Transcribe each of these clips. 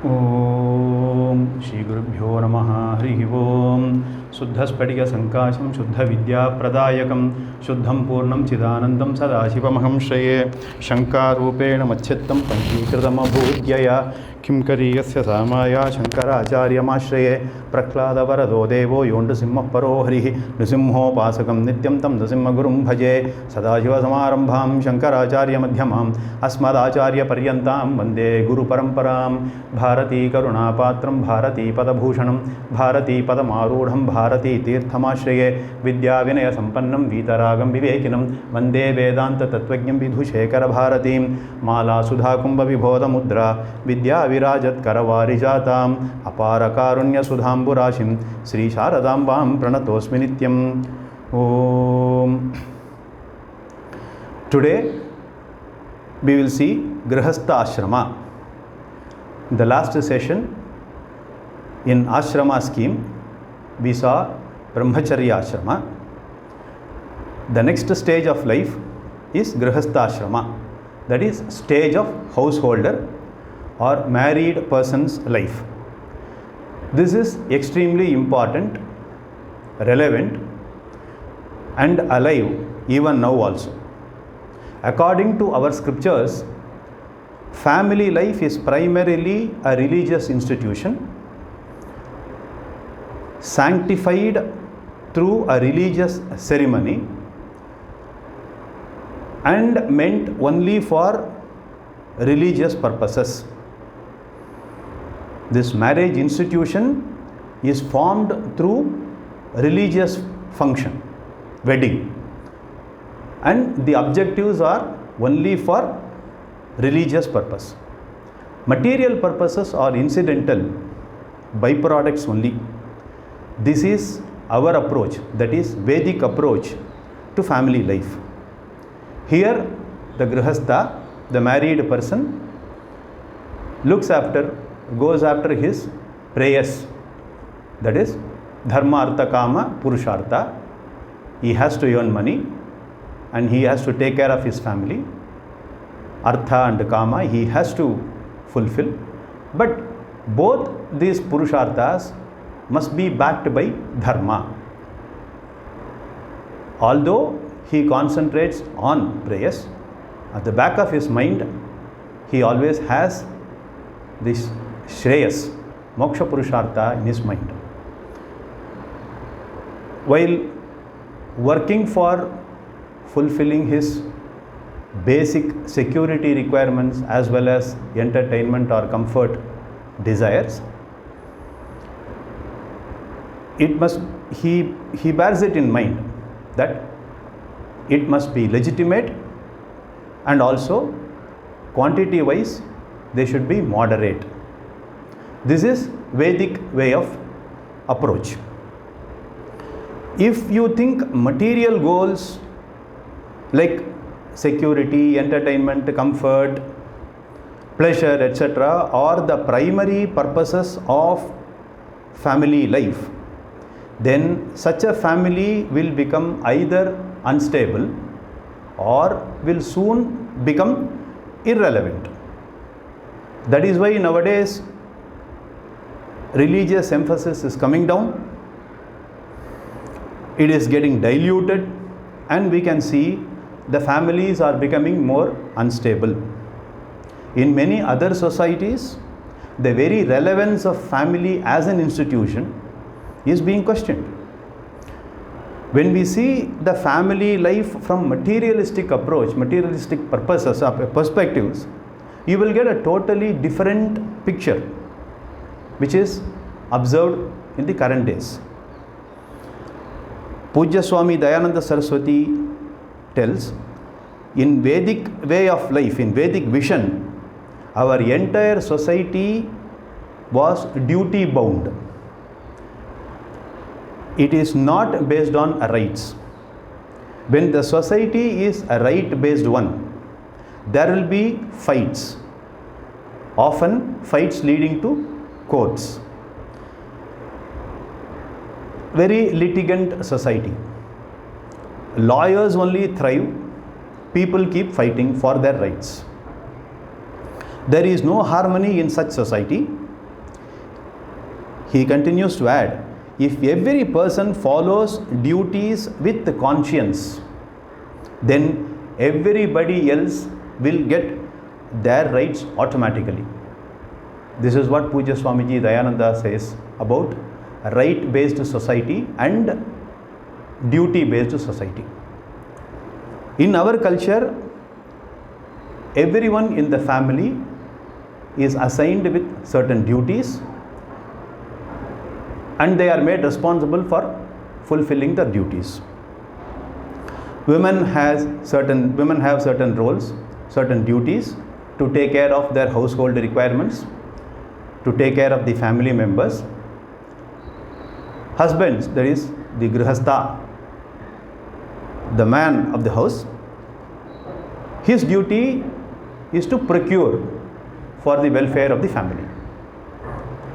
Om Shri Gurubhyo Namaha Harihi Om Suddhaspadiga Sankasham Shuddha Vidya Pradayakam Shuddham Purnam Chidanandam Sadashivamaham Shraye Shankarupena Machyattam Panchikritam Abhudyaya Kim Kariyasya Samaya Shankaracharya Mashraye Praklada Varado Devo Yondasimha Paro Harihi Nusimho Pasakam Nityam Tam Dasimha Gurum Bhaje Sadashiva Samarambham Shankaracharya Madhyamam Asmadacharya Paryantam Vande Guru Paramparam Bharathi Karunapatram Bharathi Padabhushanam Bharathi Padamarudham Bharathi Tirthamashraye Vidya Vinaya Sampannam Vitaragam Vivekinam Vande Vedanta Tattvajñam Vidhushekara Bharatim Mala Sudha Kumbha Vibhoda Mudra Vidya Virajat Karavarijātam Apara Karunya Sudhamburashim Sri Sharadambam Pranatosmi Nityam Om. Today we will see Grihastha Ashrama. In the last session in Ashrama scheme we saw Brahmacharya Ashrama. The next stage of life is Grihastha Ashrama, that is stage of householder or married person's life. This is extremely important, relevant and alive even now also. According to our scriptures, family life is primarily a religious institution sanctified through a religious ceremony and meant only for religious purposes. This marriage institution is formed through religious function, wedding, and the objectives are only for religious purpose. Material purposes are incidental, byproducts only. This is our approach, that is Vedic approach to family life. Here the Grihastha, the married person, goes after his prayers, that is dharma, artha, kama, purushartha. He has to earn money and he has to take care of his family. Artha and kama he has to fulfill, but both these purusharthas must be backed by dharma. Although he concentrates on prayers, at the back of his mind he always has this Shreyas, moksha purushartha in his mind. While working for fulfilling his basic security requirements as well as entertainment or comfort desires, he bears it in mind that it must be legitimate and also quantity wise they should be moderate. This is Vedic way of approach. If you think material goals like security, entertainment, comfort, pleasure, etc. are the primary purposes of family life, then such a family will become either unstable or will soon become irrelevant. That is why nowadays religious emphasis is coming down, it is getting diluted, and we can see the families are becoming more unstable. In many other societies, the very relevance of family as an institution is being questioned. When we see the family life from materialistic approach, materialistic purposes, perspectives, you will get a totally different picture which is observed in the current days. Pujya Swami Dayananda Saraswati tells, in Vedic way of life, in Vedic vision, our entire society was duty bound. It is not based on rights. When the society is a right based one, there will be fights, often fights leading to courts. Very litigant society. Lawyers only thrive, people keep fighting for their rights. There is no harmony in such society, He continues to add, if every person follows duties with conscience, then everybody else will get their rights automatically. This is what Puja Swamiji Dayananda says about right-based society and duty-based society. In our culture, everyone in the family is assigned with certain duties and they are made responsible for fulfilling the duties. Women have certain roles, certain duties to take care of their household requirements, to take care of the family members. Husbands, that is the Grihastha, the man of the house, his duty is to procure for the welfare of the family.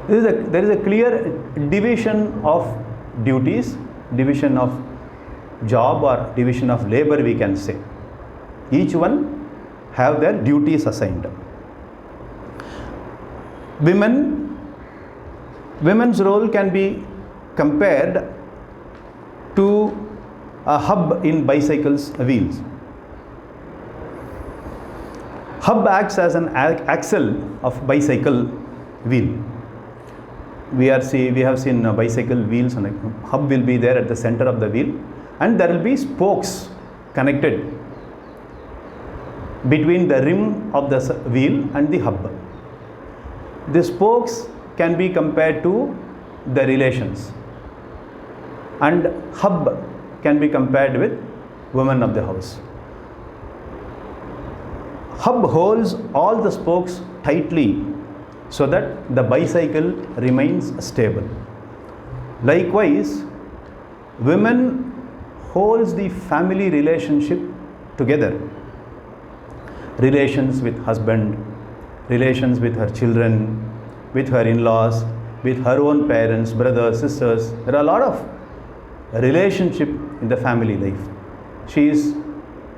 There is a clear division of duties, division of job or division of labor, we can say. Each one have their duties assigned. Women's role can be compared to a hub in bicycle's wheels. Hub acts as an axle of bicycle wheel. We have seen bicycle wheels, and a hub will be there at the center of the wheel, and there will be spokes connected between the rim of the wheel and the hub. The spokes can be compared to the relations, and hub can be compared with women of the house. Hub holds all the spokes tightly so that the bicycle remains stable. Likewise, women holds the family relationship together. Relations with husband, relations with her children, with her in-laws, with her own parents, brothers, sisters. There are a lot of relationship in the family life. She is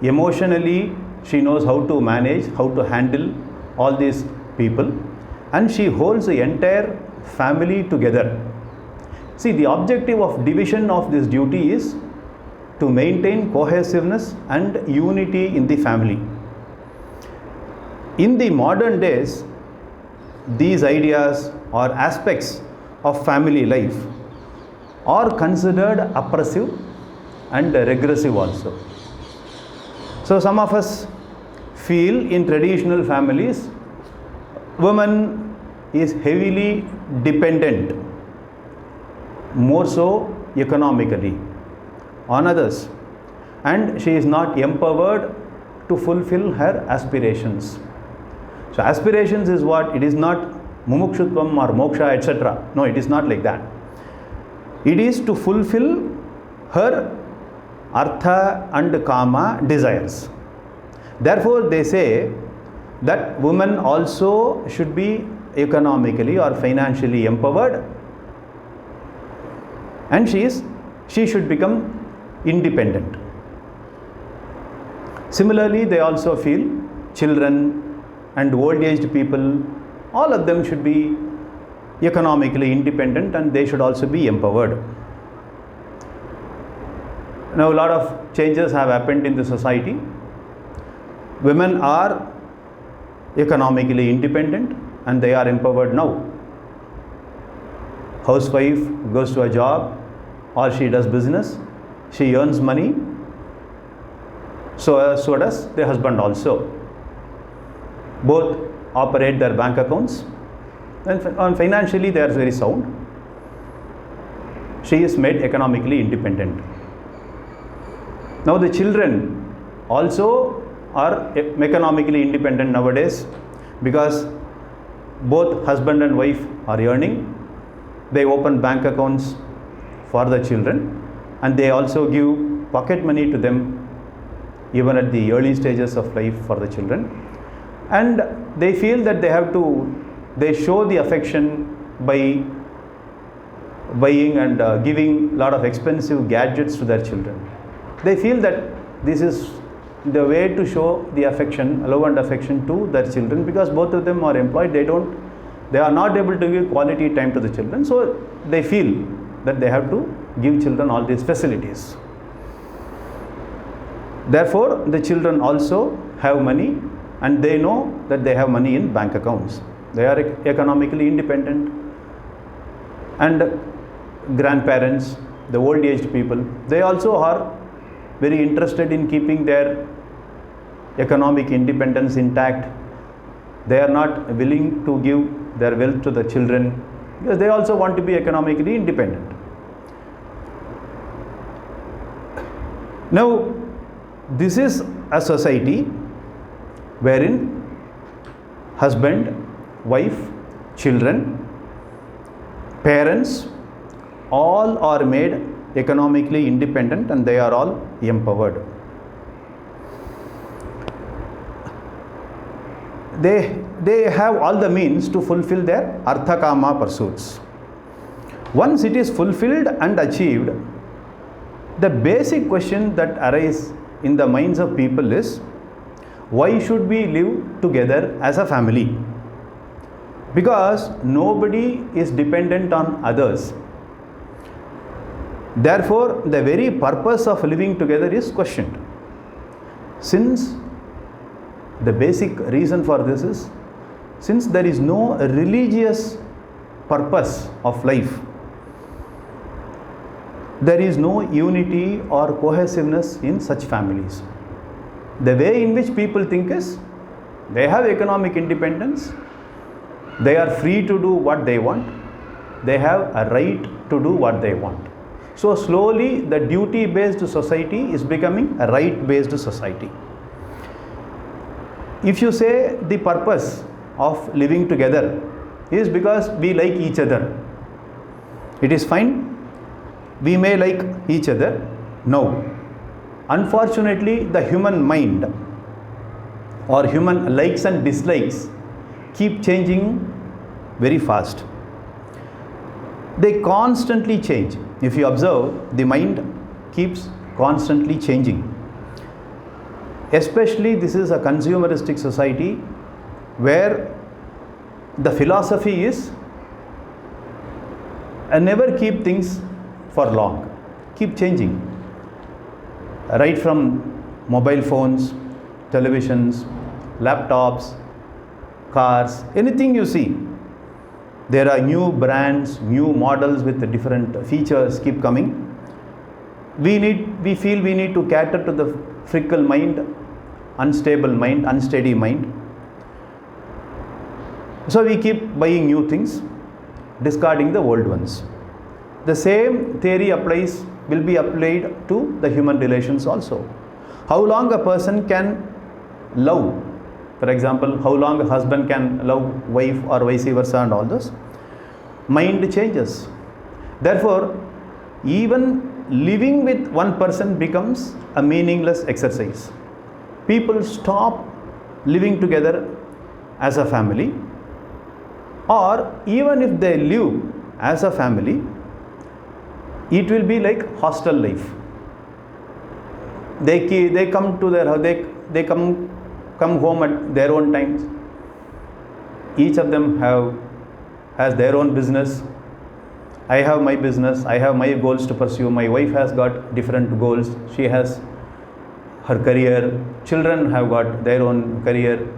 emotionally, she knows how to manage, how to handle all these people, and she holds the entire family together. See, the objective of division of this duty is to maintain cohesiveness and unity in the family. In the modern days, these ideas or aspects of family life are considered oppressive and regressive also. So some of us feel in traditional families, woman is heavily dependent, more so economically, on others, and she is not empowered to fulfill her aspirations. So aspirations is what? It is not mumukshutvam or moksha, etc. No, it is not like that. It is to fulfill her artha and kama desires. Therefore, they say that women also should be economically or financially empowered, and she should become independent. Similarly, they also feel children and old-aged people, all of them should be economically independent and they should also be empowered. Now, a lot of changes have happened in the society. Women are economically independent and they are empowered now. Housewife goes to a job or she does business, she earns money, so does the husband also. Both operate their bank accounts and financially they are very sound. She is made economically independent. Now the children also are economically independent nowadays because both husband and wife are earning. They open bank accounts for the children and they also give pocket money to them even at the early stages of life for the children. And they feel that they show the affection by buying and giving a lot of expensive gadgets to their children. They feel that this is the way to show the affection, love and affection to their children, because both of them are employed. They don't They are not able to give quality time to the children, so they feel that they have to give children all these facilities. Therefore, the children also have money, and they know that they have money in bank accounts. They are economically independent. And grandparents, the old aged people, they also are very interested in keeping their economic independence intact. They are not willing to give their wealth to the children because they also want to be economically independent. Now, this is a society wherein husband, wife, children, parents, all are made economically independent and they are all empowered. They have all the means to fulfill their artha kama pursuits. Once it is fulfilled and achieved, the basic question that arises in the minds of people is, why should we live together as a family? Because nobody is dependent on others. Therefore, the very purpose of living together is questioned. Since the basic reason for this is, since there is no religious purpose of life, there is no unity or cohesiveness in such families. The way in which people think is, they have economic independence, they are free to do what they want, they have a right to do what they want. So slowly the duty-based society is becoming a right-based society. If you say the purpose of living together is because we like each other, it is fine. We may like each other. No. Unfortunately, the human mind or human likes and dislikes keep changing very fast. They constantly change. If you observe, the mind keeps constantly changing. Especially this is a consumeristic society where the philosophy is never keep things for long, keep changing. Right from mobile phones, televisions, laptops, cars, anything you see, there are new brands, new models with different features keep coming. We feel we need to cater to the fickle mind, unstable mind, unsteady mind. So we keep buying new things, discarding the old ones. The same theory will be applied to the human relations also. How long a person can love, for example, how long a husband can love wife or vice versa and all this, mind changes. Therefore, even living with one person becomes a meaningless exercise. People stop living together as a family, or even if they live as a family, it will be like hostel life. They come to their house, they come home at their own times. Each of them has their own business. I have my business, I have my goals to pursue. My wife has got different goals. She has her career. Children have got their own career,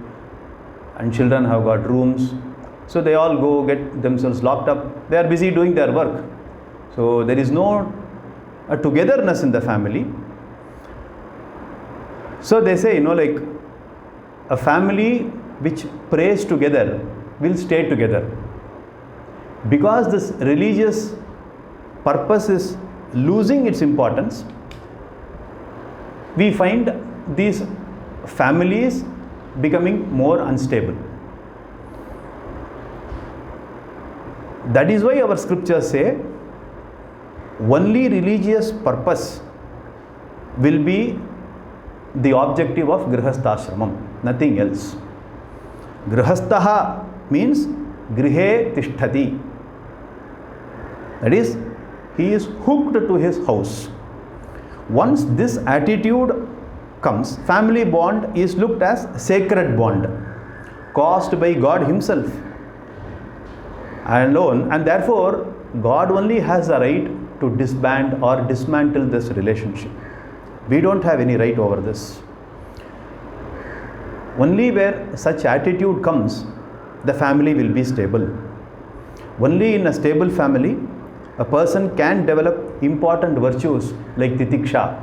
and children have got rooms. So they all go get themselves locked up. They are busy doing their work. So there is no togetherness in the family. So they say, like a family which prays together will stay together. Because this religious purpose is losing its importance, we find these families becoming more unstable. That is why our scriptures say only religious purpose will be the objective of Grihastha Ashramam, nothing else. Grihastha means Grihe Tishtati. That is, he is hooked to his house. Once this attitude comes, family bond is looked as sacred bond caused by God himself. alone, and therefore God only has the right to disband or dismantle this relationship. We don't have any right over this. Only where such attitude comes, the family will be stable. Only in a stable family, a person can develop important virtues like titiksha,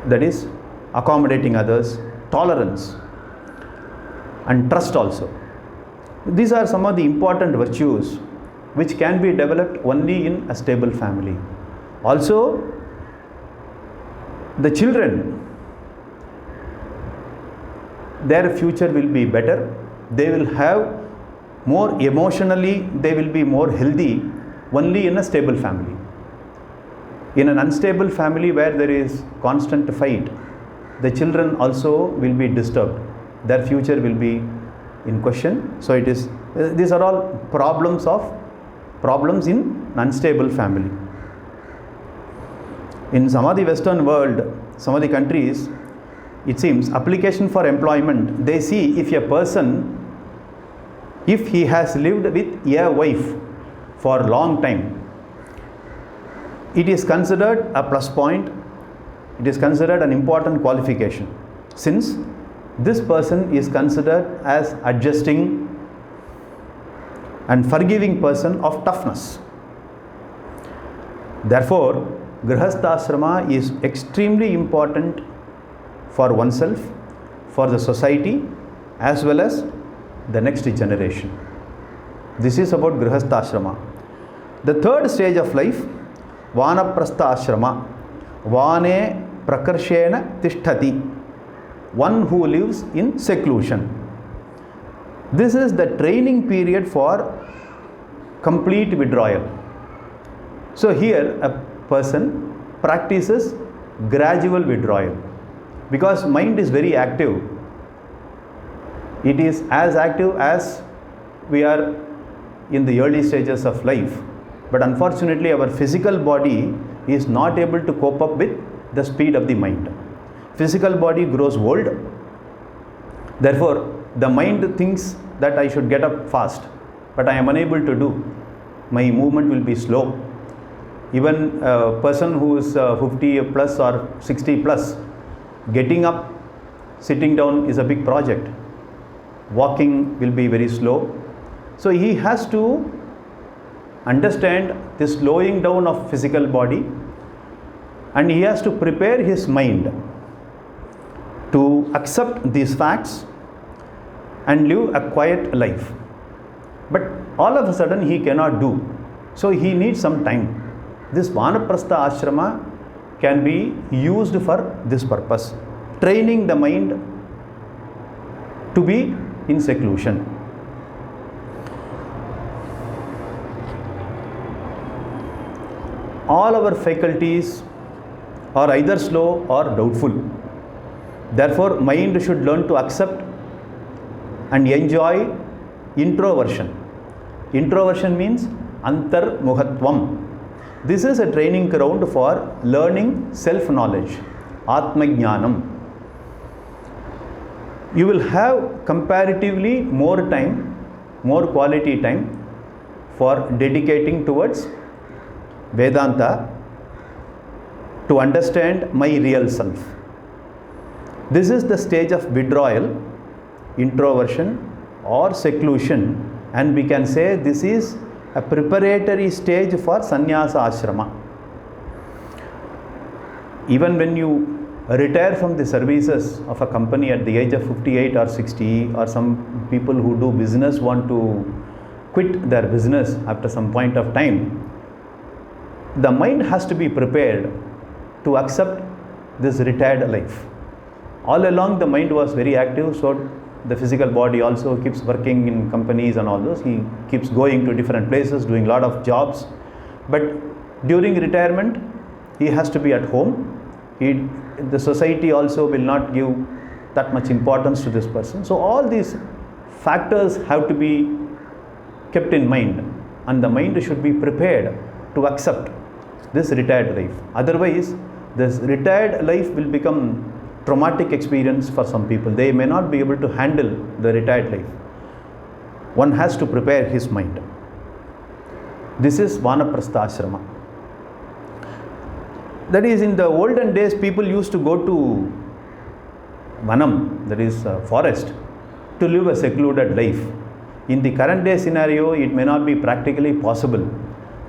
that is accommodating others, tolerance, and trust also. These are some of the important virtues which can be developed only in a stable family. Also, the children, their future will be better. They will have more emotionally, they will be more healthy only in a stable family. In an unstable family where there is constant fight, the children also will be disturbed. Their future will be in question. So it is, these are all problems in unstable family. In some of the Western world, some of the countries, it seems application for employment, they see if a person, if he has lived with a wife for a long time, it is considered a plus point, it is considered an important qualification, since this person is considered as adjusting and forgiving person of toughness. Therefore, Grihastha Ashrama is extremely important for oneself, for the society, as well as the next generation. This is about Grihastha Ashrama. The third stage of life, Vanaprastha Ashrama. Vane prakarshena tishtati. One who lives in seclusion. This is the training period for complete withdrawal. So here a person practices gradual withdrawal, because mind is very active. It is as active as we are in the early stages of life, but unfortunately our physical body is not able to cope up with the speed of the mind. Physical body grows old, therefore the mind thinks that I should get up fast, but I am unable to do. My movement will be slow. Even a person who is 50 plus or 60 plus, getting up, sitting down is a big project. Walking will be very slow. So he has to understand this slowing down of physical body, and he has to prepare his mind to accept these facts and live a quiet life. But all of a sudden he cannot do. So he needs some time. This Vanaprastha Ashrama can be used for this purpose, training the mind to be in seclusion. All our faculties are either slow or doubtful. Therefore, mind should learn to accept and enjoy introversion. Introversion means antarmuhatvam. This is a training ground for learning self-knowledge, atmajnanam. You will have comparatively more time, more quality time for dedicating towards Vedanta, to understand my real self. This is the stage of withdrawal, introversion or seclusion, and we can say this is a preparatory stage for sannyasa ashrama. Even when you retire from the services of a company at the age of 58 or 60, or some people who do business want to quit their business after some point of time, the mind has to be prepared to accept this retired life. All along the mind was very active, so the physical body also keeps working in companies and all those. He keeps going to different places, doing a lot of jobs. But during retirement, he has to be at home. The society also will not give that much importance to this person. So all these factors have to be kept in mind, and the mind should be prepared to accept this retired life. Otherwise, this retired life will become traumatic experience for some people. They may not be able to handle the retired life. one has to prepare his mind. This is Vanaprastha Ashrama. That is, in the olden days, people used to go to Vanam, that is forest, to live a secluded life. In the current day scenario, it may not be practically possible.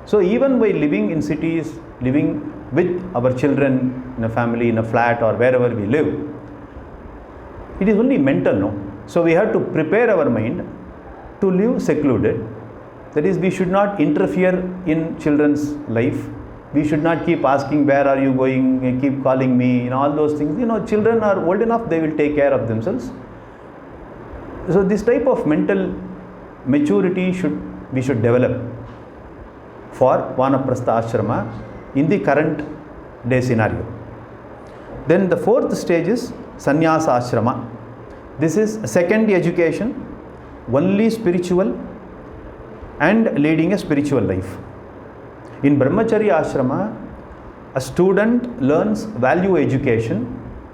So even by living in cities, living with our children in a family, in a flat or wherever we live, it is only mental, no? So we have to prepare our mind to live secluded. That is, we should not interfere in children's life. We should not keep asking, where are you going, keep calling me, all those things. Children are old enough, they will take care of themselves. So this type of mental maturity we should develop for Vanaprastha Ashrama in the current day scenario. Then the fourth stage is Sannyasa Ashrama. This is second education, only spiritual and leading a spiritual life. In Brahmacharya Ashrama, a student learns value education,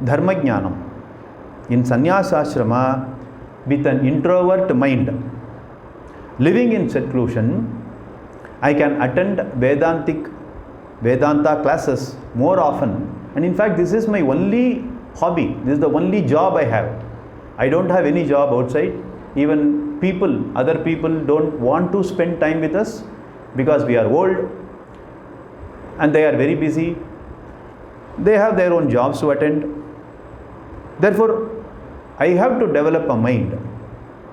dharma jnanam. In Sannyasa Ashrama, with an introvert mind, living in seclusion, I can attend Vedanta classes more often. And in fact, this is my only hobby. This is the only job I have. I don't have any job outside. Even other people don't want to spend time with us because we are old and they are very busy. They have their own jobs to attend. Therefore, I have to develop a mind.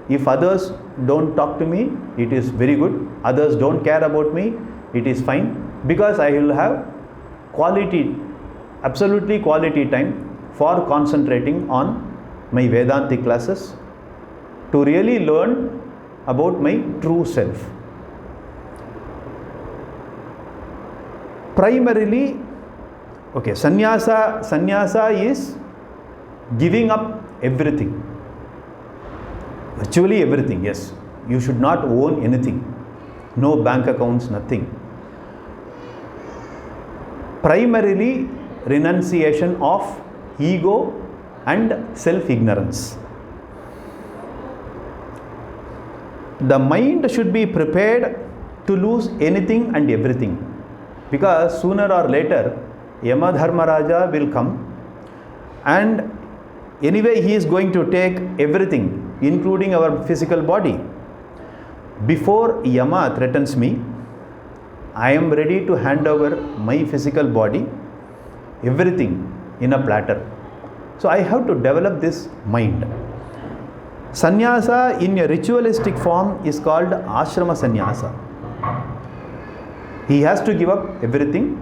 If others don't talk to me, it is very good. Others don't care about me, it is fine, because I will have absolutely quality time for concentrating on my Vedantic classes to really learn about my true self. Primarily, sannyasa is giving up everything. Virtually everything, yes. You should not own anything. No bank accounts, nothing. Primarily, renunciation of ego and self-ignorance. The mind should be prepared to lose anything and everything, because sooner or later Yama Dharmaraja will come, and anyway he is going to take everything, including our physical body. Before Yama threatens me, I am ready to hand over my physical body, everything, in a platter. So I have to develop this mind. Sannyasa in a ritualistic form is called Ashrama Sannyasa. He has to give up everything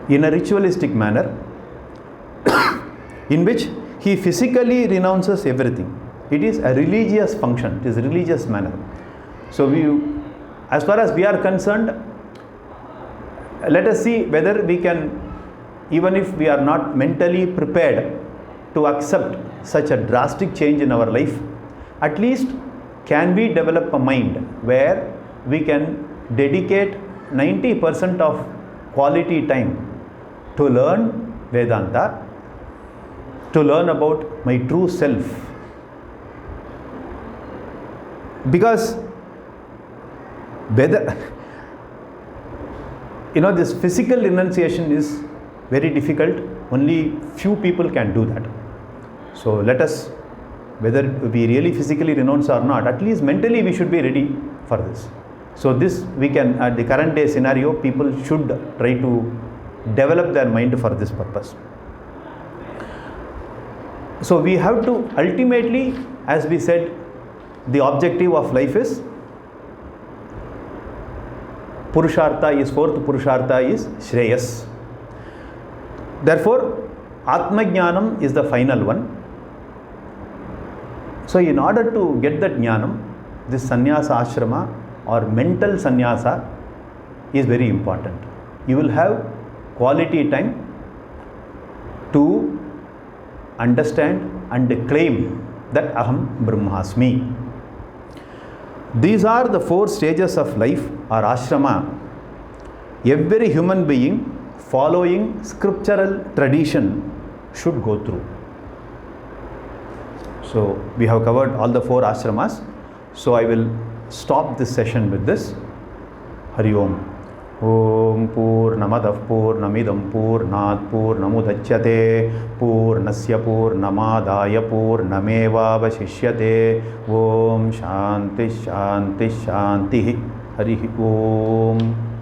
in a ritualistic manner in which he physically renounces everything. It is a religious function, it is a religious manner. So as far as we are concerned, let us see whether we can, even if we are not mentally prepared to accept such a drastic change in our life, at least can we develop a mind where we can dedicate 90% of quality time to learn Vedanta, to learn about my true self. Because this physical renunciation is very difficult. Only few people can do that. So let us, whether we really physically renounce or not, at least mentally we should be ready for this. So this we can, at the current day scenario, people should try to develop their mind for this purpose. So we have to ultimately, as we said, the objective of life is fourth Purushartha is Shreyas. Therefore, Atma Jnanam is the final one. So in order to get that Jnanam, this Sannyasa Ashrama or mental Sannyasa is very important. You will have quality time to understand and claim that Aham Brahmasmi. These are the 4 stages of life or ashrama every human being following scriptural tradition should go through. So we have covered all the 4 ashramas. So I will stop this session with this. Hari Om. Om Purnamadav Purnamidam Purnat Purnamudachyate Purnasya Purnamadaya Purnameva Vashishyate. Om Shanti Shanti Shanti. Hari Om.